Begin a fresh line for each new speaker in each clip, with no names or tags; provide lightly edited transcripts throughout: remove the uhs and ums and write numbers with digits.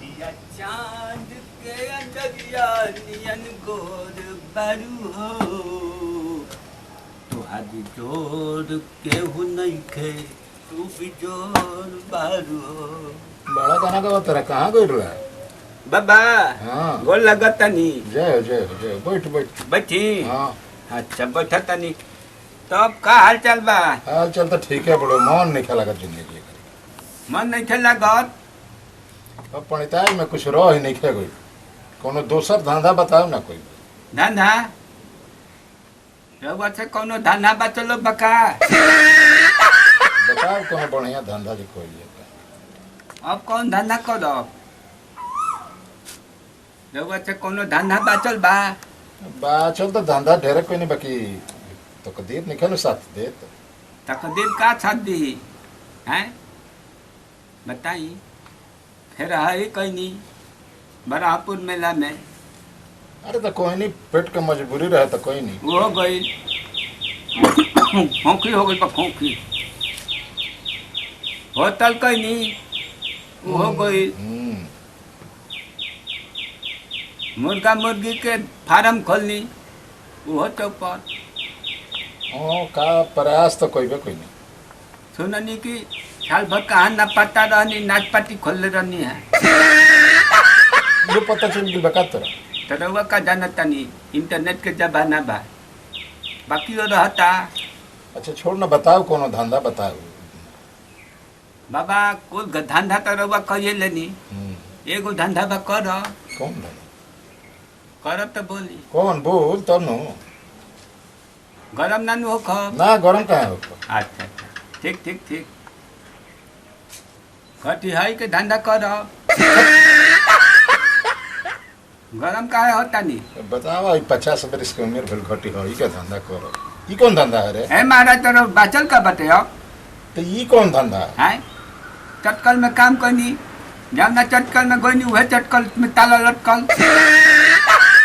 या चांद के अंदरिया नियन गोर बारू हो तुहारी जोर केहू नइखे तू भी जोर बारू हो।
बड़ा गाना का तेरा कहाँ गई रहा?
बाबा
हाँ
गोल लगता नी।
जय जय जय बैठ बैठ
बैठी।
हाँ
अच्छा बैठा तनी। तो अब का हाल चाल बा?
हाल चल तो ठीक है बड़ो मन नहीं खेला जिंदगी
मन नहीं खेला गौर
अब पणिताई में कुछ रह ही नहीं खे गई कोनो दोसर धंधा बताओ ना कोई
धंधा रउआ से कोनो धंधा बचलो बका?
बताओ कोनो बढ़िया धंधा जो खोल
अब कौन धंधा करो? रउआ से कोनो धंधा बचल बा?
चल तो धंधा ढेरे कोई नहीं बाकी तो कदीर निकल साथ दे तो
तकदीर का साथ दी हैं बताई। फिर है कहीं नहीं बराहपुर मेला में
अरे तो कोई नहीं पेट के मजबूरी रहे तो कोई नहीं
वो हो गई खोखी हो गई खोखी होटल कहीं नहीं वो हो गई मुर्गा मुर्गी के फार्म खोलनी वो चौपर
ओ का प्रयास तो कोई भी कोई नहीं
सुननी की साल भर कहाँ ना पता रहनी नाच पार्टी खोल रहनी है
जो पता चल गई बका तेरा
तो रउआ का जानता नहीं इंटरनेट के जमाना बा बाकी वो रहता।
अच्छा छोड़ ना बताओ कोनो धंधा बताओ
बाबा कुल धंधा तो रउआ कहिए लेनी एगो धंधा बा कर
कौन धंधा
करब तो बोली
कौन बोल तब नो
गरम नानू हो खब
ना गरम कहाँ हो
अच्छा अच्छा ठीक ठीक ठीक घटी है के धंधा कर गरम काहे होता नहीं
बताओ 50 बरस के उम्र भेल घटी हो ई के धंधा करो ई कौन धंधा है रे?
है महाराज तो बाचल का बटे अब
तो ई कौन धंधा
है चटकल में काम करनी जाना चटकल में गोनी वह चटकल में ताला लटकल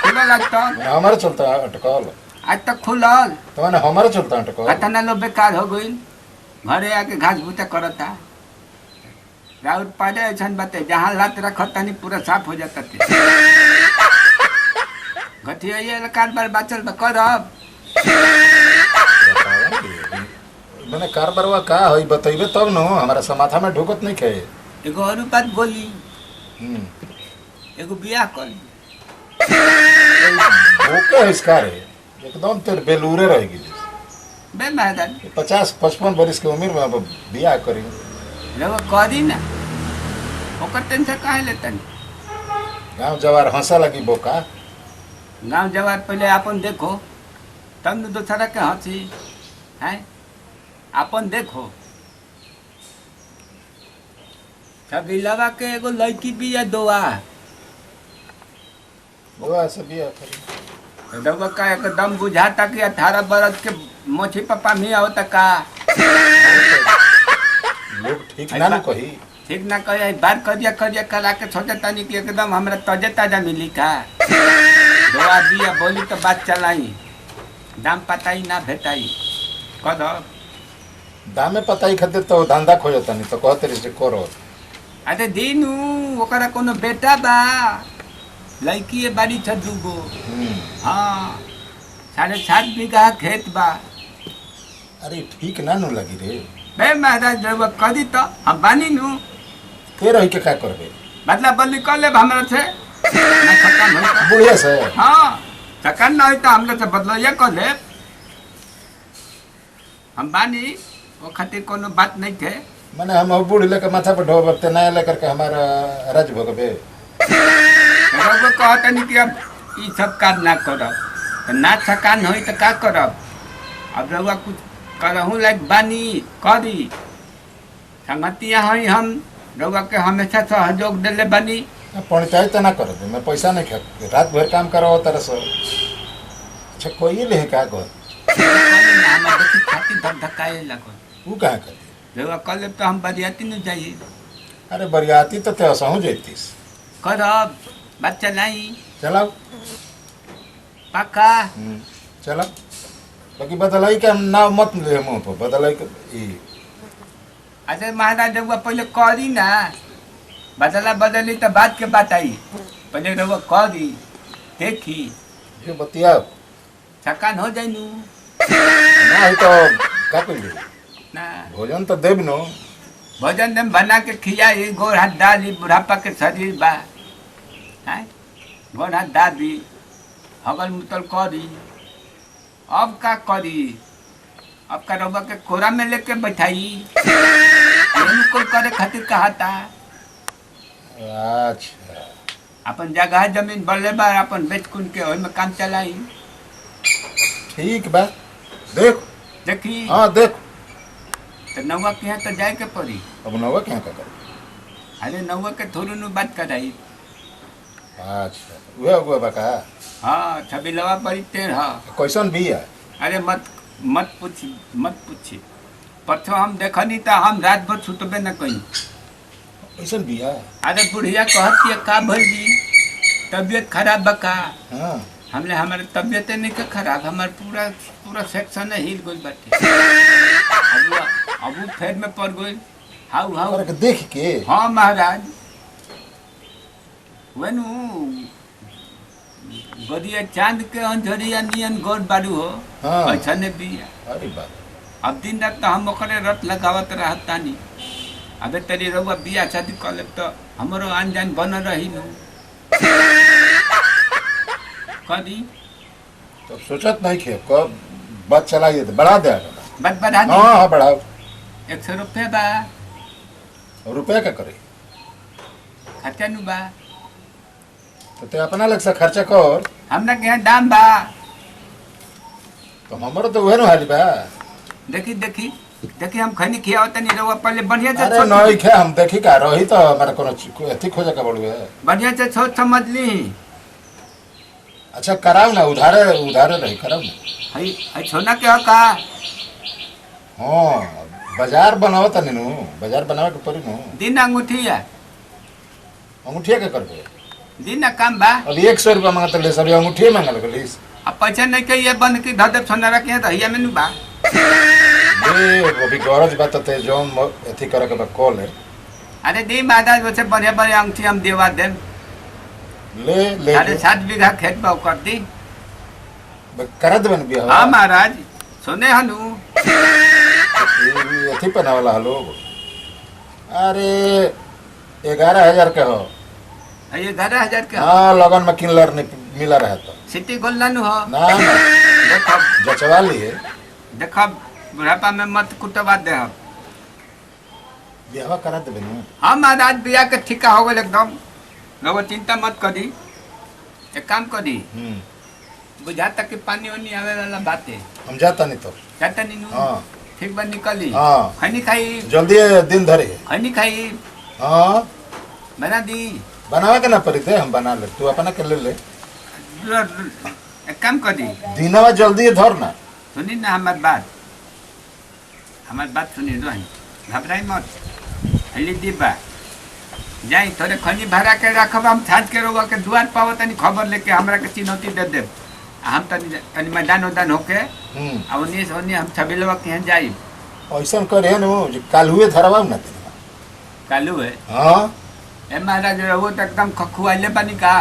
खुला लगता
हमारे चलता अटकल
आज तक खुलल
तो मैंने हमारे चलता अटकल
अतना लोग बेकार हो गई घरे आके घास भूसा करता राउत पादे ऐसा बाते जहाँ लात रखता नहीं पूरा साफ हो जाता थे घटिया ये कारबार बाचल करब
मैंने कारबारवा का होई बतइबे तब नो हमारा समाथा में ढुकत नहीं खे
एगो और बात बोली एगो बियाह कर
भूखे है इसका रे एकदम तेरे बेलूरे रहेगी
बे महाराज
50-55 बरस के उम्र में अब बियाह करी
रउआ करी ना ओकर टेंशन काहे लेता
गाँव जवार हंसा लगी बोका
गाँव जवार पहले अपन देखो तब न दूसरा के हंसी है अपन देखो सब इलावा के एगो लड़की भी है दोआ
बुआ से बियाह करी
रउआ का एकदम बुझाता कि 18 बरस के मोछी पप्पा में आवता का
लोग ठीक ना नु कही
ठीक ना कहे बार करिया करा के सोचता नहीं कि एकदम हमरा ताजा ताजा मिली का दोआ दिया बोली तो बात चलाई दाम पताई ना भेटाई कद
दामे पता ही खातिर तो धंधा खोजता नहीं तो कहते रिश्ते करो
अरे दीनू ओकरा कोनो बेटा बा लड़की है बाड़ी छ दूगो हाँ 7.5 बीघा खेत बा
अरे ठीक ना नु लगी रे
बे महाराज रउआ कदी तो हम बानी नु
फिर रही के का करबे
मतलब बल्ली कर ले हमरा से ना खत्म होई तो।
बुढ़िया से
हाँ चकन ना होई तो हमरे से बदलैया कर ले हम बानी वो खातिर कोनो बात नहीं थे
मैंने हम अब बूढ़ लेकर माथा पर ढोबते नया लेकर के हमारा राज भोगबे
रउआ कहता नहीं कि अब ई सब काम ना करब तो ना थकान होई तो का करब अब रउआ कुछ करहूँ लाइक बानी करी संगतिया हई हम रउआ के हमेशा सहयोग दिले बानी
पंचायत ना करबे मैं पैसा नहीं खा रात भर काम करो तरह से अच्छा कोई ले का कर
छाती धक धकाए लगो
तू कहाँ कर
रउआ कर ले तो हम बरियाती न जाइए
अरे बरियाती तो ते असहु जैतीस
करब बच्चा नहीं
चलाओ
पक्का
चलो बाकी बदलाई के नाम मत ले मुँह पर बदलाई के
अरे महाराज रउआ पहले करी ना बदला बदली तो बात के बात आई, पहले रहुआ कह दी देखी
ये बतिया
थकान हो जाई नू
ना ही तो का कइले
ना
भोजन तो देब नो।
भोजन दम बना के खियाई, गोड़ हाथ डाली, बुढ़ापा के शरीर बा हैं, गोड़ हाथ डाली, हगल मुतल करी, अब का करी, अब का रहुआ के कोरा में लेके बैठाई, कोई करे खातिर कहा था।
अच्छा
अपन जगह जमीन बल्ले बार अपन बेच कुन के ओहि में काम चलाई।
ठीक बा देख
देखी
हाँ देख
तो नौवा के यहाँ तो जाए के पड़ी।
अब नवा क्या कर।
अरे नौवा के थोड़ी नु बात कराई।
अच्छा वह बका
हाँ छबिलवा बड़ी तेर हाँ।
कैसन भी है।
अरे मत पूछी परसों हम देखनी तो हम रात भर सुतबे न कहीं।
कैसन भी है।
अरे बुढ़िया कहती है का भैली तबीयत खराब बका।
हाँ
हमने हमारे तबीयत नहीं के खराब, हमारे पूरा सेक्शन हिल गई बाटे। अब वो फेर में पड़ गई हाउ हाउ
और देख के।
हाँ महाराज वेनु बदिया चांद के अंजरिया नियन गोर बारू हो।
हाँ।
ऐसा ने भी
अरे बात
अब दिन रात तो हम ओकरे रट लगावत रहतानी। अबे तेरी रउआ बिया शादी कर ले तो हमरो आन जान बन रही नु कदी
तो सोचत नहीं खे कब बात चलाइए तो बढ़ा दे।
बात बढ़ा दी।
हाँ हाँ बढ़ाओ।
100 रुपये बा
और रुपया क्या करे।
खर्चा नु बा
तो ते अपना लग से खर्चा कर।
हमरा के यहाँ दाम बा।
तो हमारो तो वह न हाली बा।
देखी हम खनी खिया तनी रउआ पहले बढ़िया से
अरे
सोच
नहीं खे हम देखी का रही तो हमारा कोनो अथी खोजे का बड़ुए।
बढ़िया से सोच समझ ली।
अच्छा कराओ ना उधारे रही कराओ ना।
हई सोना के का
हाँ बाजार बनाओ तनी नु बाजार बनावे के पड़ी नु।
दिन अंगूठी है
अंगूठिया के करबे।
दिन ना काम बा।
अभी 100 रुपया मांगत ले सर अंगूठिया मांगल गलीस।
अब पैसा नहीं के ये बंद की धदे सोना रखे तो हिया में नु बा।
ये अभी गरज बात ते जोन अथी करे के बा कॉल है।
अरे दी महाराज वैसे बढ़िया अंगूठी हम देवा देम।
ले
7.5 बीघा खेत बा कर दी।
करा देबन बिया।
हाँ महाराज सुने हनु
अथी पहना वाला हलो। अरे 11,000 के हो।
ये 11,000 के
हाँ लगन में किनलर नहीं मिला रहा तो
सिटी गोल नु हो
ना
देखब
जचवा लिए
देखब बुढ़ापा में मत कुटवा दे हम।
बियाह करा देबे नु।
हाँ महाराज बिया के ठिका हो गल एकदम। रउआ चिंता मत करी, एक काम करी बुझाता कि पानी वानी आवे वाला बात है।
हम जाता नहीं तो
जाता नहीं नु
हाँ
ठीक बा निकली।
हाँ
खैनी खाई
जल्दी दिन धरे।
खैनी खाई
हाँ
बना दी।
बनावे के ना पड़ी थे हम बना ले तू अपना के ले
एक काम करी
दिनवा जल्दी धर ना।
सुनी ना हमार बात सुनी रोहन घबराई मत। हली दीबा जाई थोड़े खनी भरा के रखब हम छाज के रोगा के दुआर पाव तनी खबर लेके हमरा के चिनौती दे देब। हम तनी मैदान उदान होके अब उन्नीस हम छबिलवा के यहाँ जाई।
ऐसा करे नु काल हुए धरवा ना दिन
कालू है।
हाँ
ए महाराज रहो तो एकदम खखुआइले बानी का।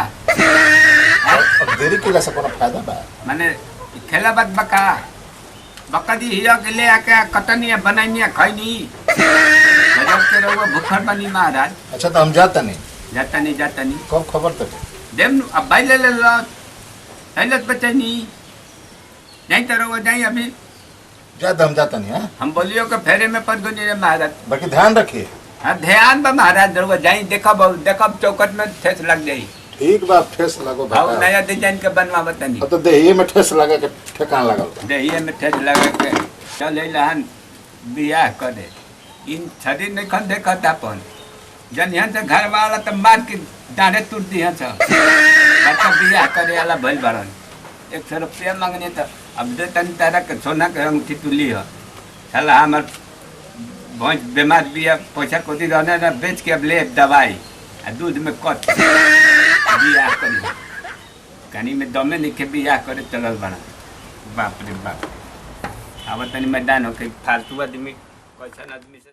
अब देरी केला से कोनो फायदा बा।
माने खेला बात बका बका दी हिया के ले आके कटनी बनाई खैनी गजब के रहो भूखर बनी महाराज।
अच्छा तो हम जाता नहीं।
जाता नहीं
कब खबर तो
देम अब भाई ले लो हैलत बचनी नहीं तो रहो जाई अभी
ज्यादा हम जाता नहीं। हाँ
हम बोलियो के फेरे में पड़ गई महाराज।
बाकी ध्यान रखिए।
हाँ ध्यान बा महाराज रहो जाई देखब चौकट में ठेस लग जाई।
ठीक बा ठेस लगो
भाव नया डिजाइन के बनवा बतानी
तो देहिए में ठेस लगा के ठेकान लगल।
देहिए में ठेस लगा के चल लहन बियाह करे इन शरीर नहीं खन देखत अपन जन यहाँ से घर वाला तो मार के डाढ़े टूट दी है बच्चा बियाह करे वाला भइल बड़न 100 रुपया मांगने तो अब दे तन तारा के सोना के अंगूठी तुली है चला हमार भैंस बीमार बिया पैसा कोती रहने ना बेच के अब ले दवाई आ दूध में कट बियाह करी कनी में दमे नहीं के बियाह करे चलल बना। बाप रे बाप अब तनी मैदान हो के फालतू आदमी कैसन आदमी से